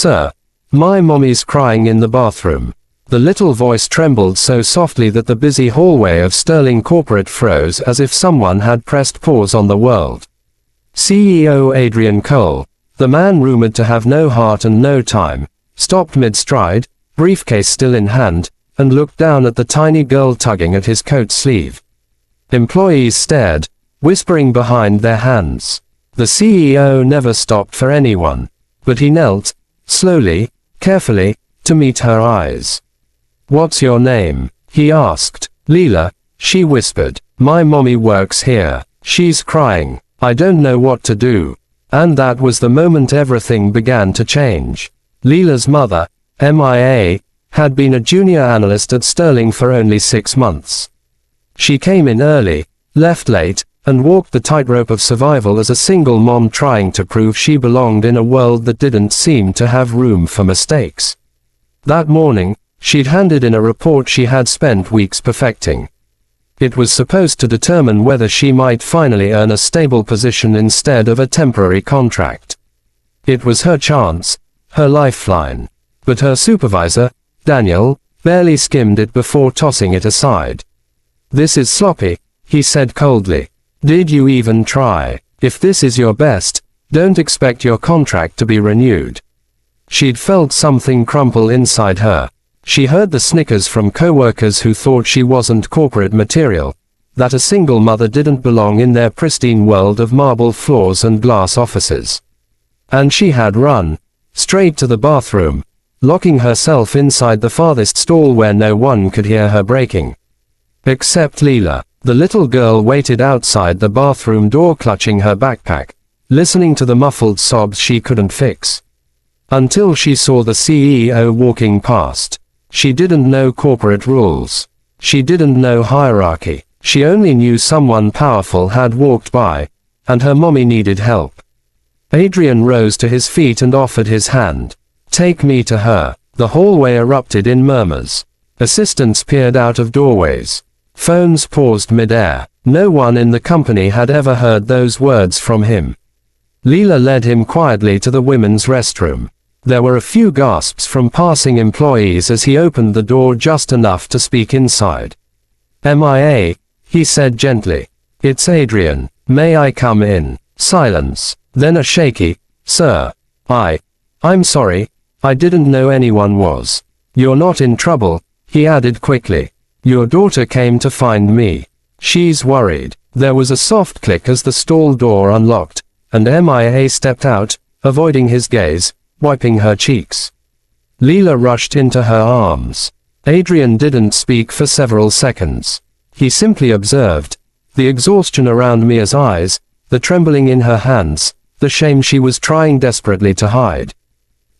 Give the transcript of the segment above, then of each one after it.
"Sir, my mommy's crying in the bathroom." The little voice trembled so softly that the busy hallway of Sterling Corporate froze as if someone had pressed pause on the world. CEO Adrian Cole, the man rumored to have no heart and no time, stopped mid-stride, briefcase still in hand, and looked down at the tiny girl tugging at his coat sleeve. Employees stared, whispering behind their hands. The CEO never stopped for anyone, but he knelt, slowly, carefully, to meet her eyes. "What's your name?" he asked. "Leela," she whispered. "My mommy works here. She's crying. I don't know what to do." And that was the moment everything began to change. Leela's mother, MIA, had been a junior analyst at Sterling for only 6 months. She came in early, left late, and walked the tightrope of survival as a single mom trying to prove she belonged in a world that didn't seem to have room for mistakes. That morning, she'd handed in a report she had spent weeks perfecting. It was supposed to determine whether she might finally earn a stable position instead of a temporary contract. It was her chance, her lifeline. But her supervisor, Daniel, barely skimmed it before tossing it aside. "This is sloppy," he said coldly. "Did you even try? If this is your best, don't expect your contract to be renewed." She'd felt something crumple inside her. She heard the snickers from coworkers who thought she wasn't corporate material, that a single mother didn't belong in their pristine world of marble floors and glass offices. And she had run straight to the bathroom, locking herself inside the farthest stall where no one could hear her breaking. Except Leela. The little girl waited outside the bathroom door clutching her backpack, listening to the muffled sobs she couldn't fix. Until she saw the CEO walking past. She didn't know corporate rules. She didn't know hierarchy. She only knew someone powerful had walked by, and her mommy needed help. Adrian rose to his feet and offered his hand. "Take me to her." The hallway erupted in murmurs. Assistants peered out of doorways. Phones paused mid-air. No one in the company had ever heard those words from him. Leela led him quietly to the women's restroom. There were a few gasps from passing employees as he opened the door just enough to speak inside. "MIA, he said gently. "It's Adrian. May I come in?" Silence. Then a shaky, "Sir. I'm sorry. I didn't know anyone was." "You're not in trouble," he added quickly. "Your daughter came to find me. She's worried." There was a soft click as the stall door unlocked, and MIA stepped out, avoiding his gaze, wiping her cheeks. Leela rushed into her arms. Adrian didn't speak for several seconds. He simply observed. The exhaustion around Mia's eyes, the trembling in her hands, the shame she was trying desperately to hide.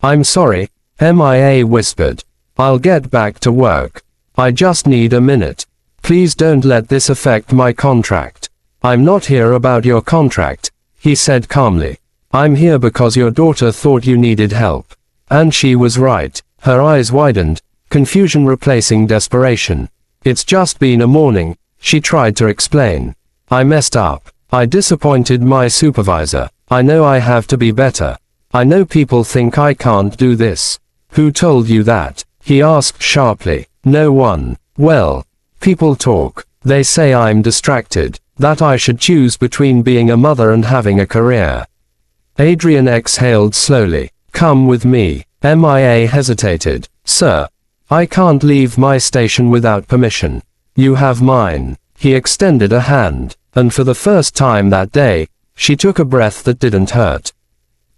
"I'm sorry," MIA whispered. "I'll get back to work. I just need a minute. Please don't let this affect my contract." "I'm not here about your contract," he said calmly. "I'm here because your daughter thought you needed help. And she was right." Her eyes widened, confusion replacing desperation. "It's just been a morning," she tried to explain. "I messed up. I disappointed my supervisor. I know I have to be better. I know people think I can't do this." "Who told you that?" he asked sharply. "No one." "Well, people talk. They say I'm distracted, that I should choose between being a mother and having a career." Adrian exhaled slowly. "Come with me." MIA hesitated. "Sir, I can't leave my station without permission." "You have mine." He extended a hand, and for the first time that day, she took a breath that didn't hurt.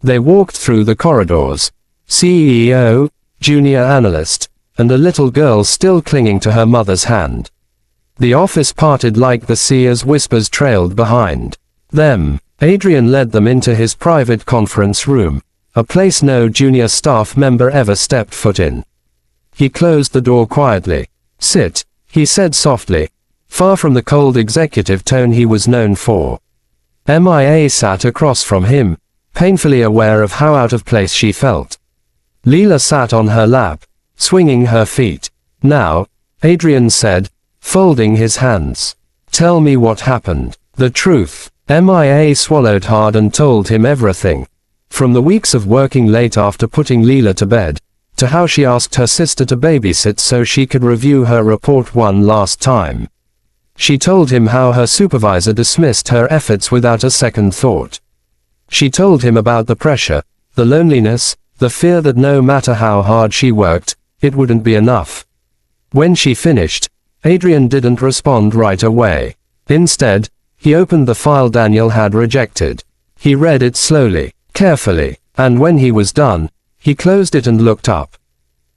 They walked through the corridors. CEO, junior analyst, and a little girl still clinging to her mother's hand. The office parted like the sea as whispers trailed behind them. Adrian led them into his private conference room, a place no junior staff member ever stepped foot in. He closed the door quietly. "Sit," he said softly, far from the cold executive tone he was known for. MIA sat across from him, painfully aware of how out of place she felt. Leela sat on her lap, swinging her feet. "Now," Adrian said, folding his hands. "Tell me what happened." "The truth." MIA swallowed hard and told him everything. From the weeks of working late after putting Leela to bed, to how she asked her sister to babysit so she could review her report one last time. She told him how her supervisor dismissed her efforts without a second thought. She told him about the pressure, the loneliness, the fear that no matter how hard she worked, it wouldn't be enough. When she finished, Adrian didn't respond right away. Instead, he opened the file Daniel had rejected. He read it slowly, carefully, and when he was done, he closed it and looked up.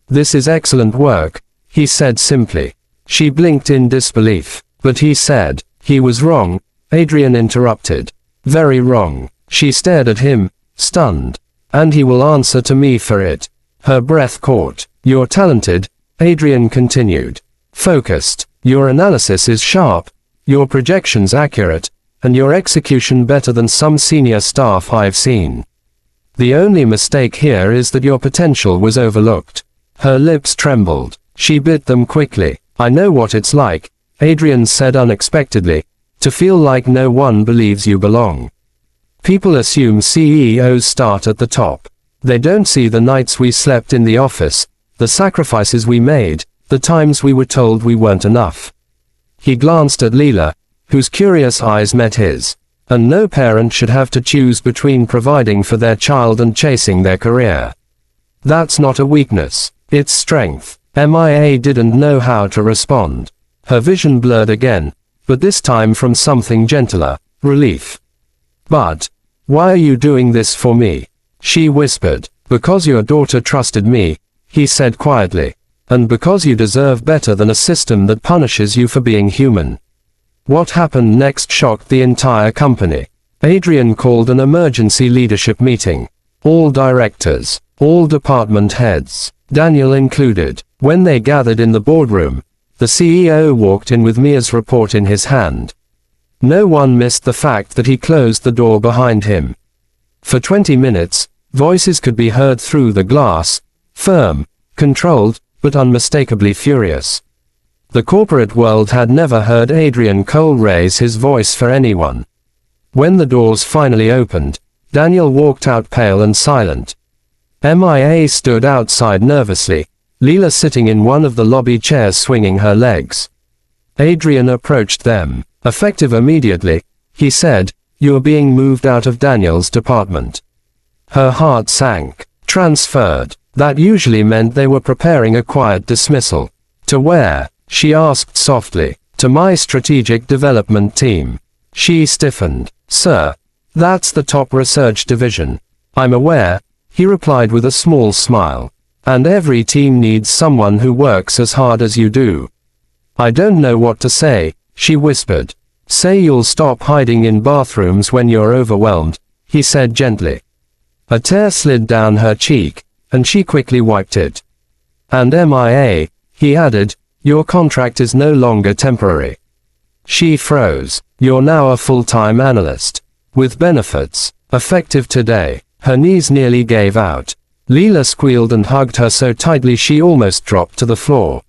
"This is excellent work," he said simply. She blinked in disbelief. "But he said," "He was wrong," Adrian interrupted. "Very wrong." She stared at him, stunned. "And he will answer to me for it." Her breath caught. "You're talented," Adrian continued. "Focused. Your analysis is sharp, your projections accurate, and your execution better than some senior staff I've seen. The only mistake here is that your potential was overlooked." Her lips trembled. She bit them quickly. "I know what it's like," Adrian said unexpectedly, "to feel like no one believes you belong. People assume CEOs start at the top. They don't see the nights we slept in the office, the sacrifices we made, the times we were told we weren't enough." He glanced at Leela, whose curious eyes met his. "And no parent should have to choose between providing for their child and chasing their career. That's not a weakness, it's strength." Mia didn't know how to respond. Her vision blurred again, but this time from something gentler, relief. "But, why are you doing this for me?" she whispered. "Because your daughter trusted me," he said quietly. "And because you deserve better than a system that punishes you for being human." What happened next shocked the entire company. Adrian called an emergency leadership meeting. All directors, all department heads, Daniel included. When they gathered in the boardroom, the CEO walked in with Mia's report in his hand. No one missed the fact that he closed the door behind him. For 20 minutes, voices could be heard through the glass, firm, controlled, but unmistakably furious. The corporate world had never heard Adrian Cole raise his voice for anyone. When the doors finally opened, Daniel walked out pale and silent. Mia stood outside nervously, Leela sitting in one of the lobby chairs swinging her legs. Adrian approached them. Effective immediately, he said, "You're being moved out of Daniel's department." Her heart sank. Transferred. That usually meant they were preparing a quiet dismissal. "To where?" she asked softly. "To my strategic development team." She stiffened. "Sir, that's the top research division." "I'm aware," he replied with a small smile. "And every team needs someone who works as hard as you do." "I don't know what to say," she whispered. "Say you'll stop hiding in bathrooms when you're overwhelmed," he said gently. A tear slid down her cheek, and she quickly wiped it. "And Mia," he added, "your contract is no longer temporary." She froze. "You're now a full-time analyst. With benefits. Effective today." Her knees nearly gave out. Leela squealed and hugged her so tightly she almost dropped to the floor.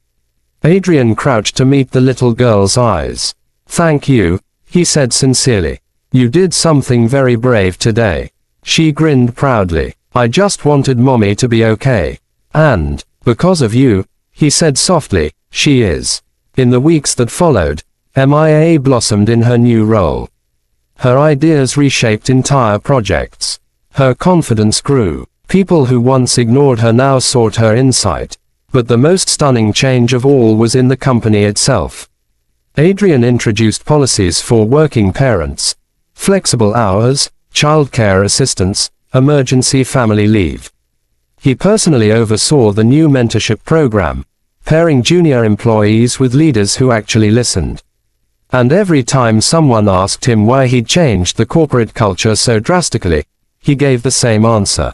Adrian crouched to meet the little girl's eyes. "Thank you," he said sincerely. "You did something very brave today." She grinned proudly. "I just wanted Mommy to be okay. And, because of you," he said softly, "she is." In the weeks that followed, Mia blossomed in her new role. Her ideas reshaped entire projects. Her confidence grew. People who once ignored her now sought her insight. But the most stunning change of all was in the company itself. Adrian introduced policies for working parents, flexible hours, childcare assistance, emergency family leave. He personally oversaw the new mentorship program, pairing junior employees with leaders who actually listened. And every time someone asked him why he'd changed the corporate culture so drastically, he gave the same answer.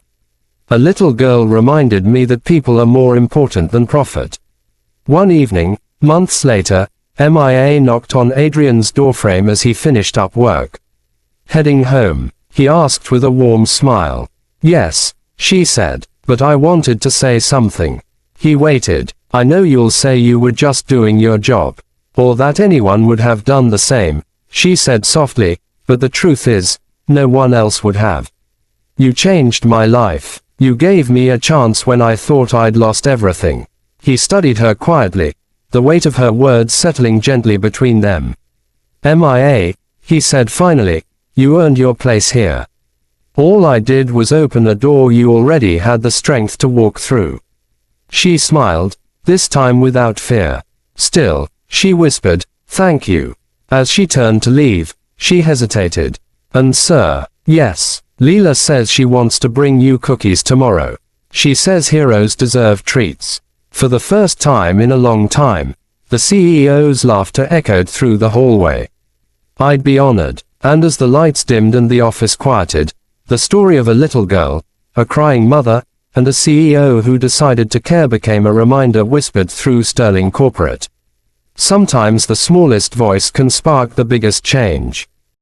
"A little girl reminded me that people are more important than profit." One evening, months later, Mia knocked on Adrian's doorframe as he finished up work. "Heading home?" he asked with a warm smile. "Yes," she said, "but I wanted to say something." He waited. "I know you'll say you were just doing your job. Or that anyone would have done the same," she said softly, "but the truth is, no one else would have. You changed my life. You gave me a chance when I thought I'd lost everything. He studied her quietly, the weight of her words settling gently between them. "MIA, he said finally, you earned your place here. All I did was open a door you already had the strength to walk through." She smiled, this time without fear. Still, she whispered, "Thank you." As she turned to leave, she hesitated. "And sir, yes, Leela says she wants to bring you cookies tomorrow. She says heroes deserve treats." For the first time in a long time, the CEO's laughter echoed through the hallway. "I'd be honored." And as the lights dimmed and the office quieted, the story of a little girl, a crying mother, and a CEO who decided to care became a reminder whispered through Sterling Corporate. Sometimes the smallest voice can spark the biggest change.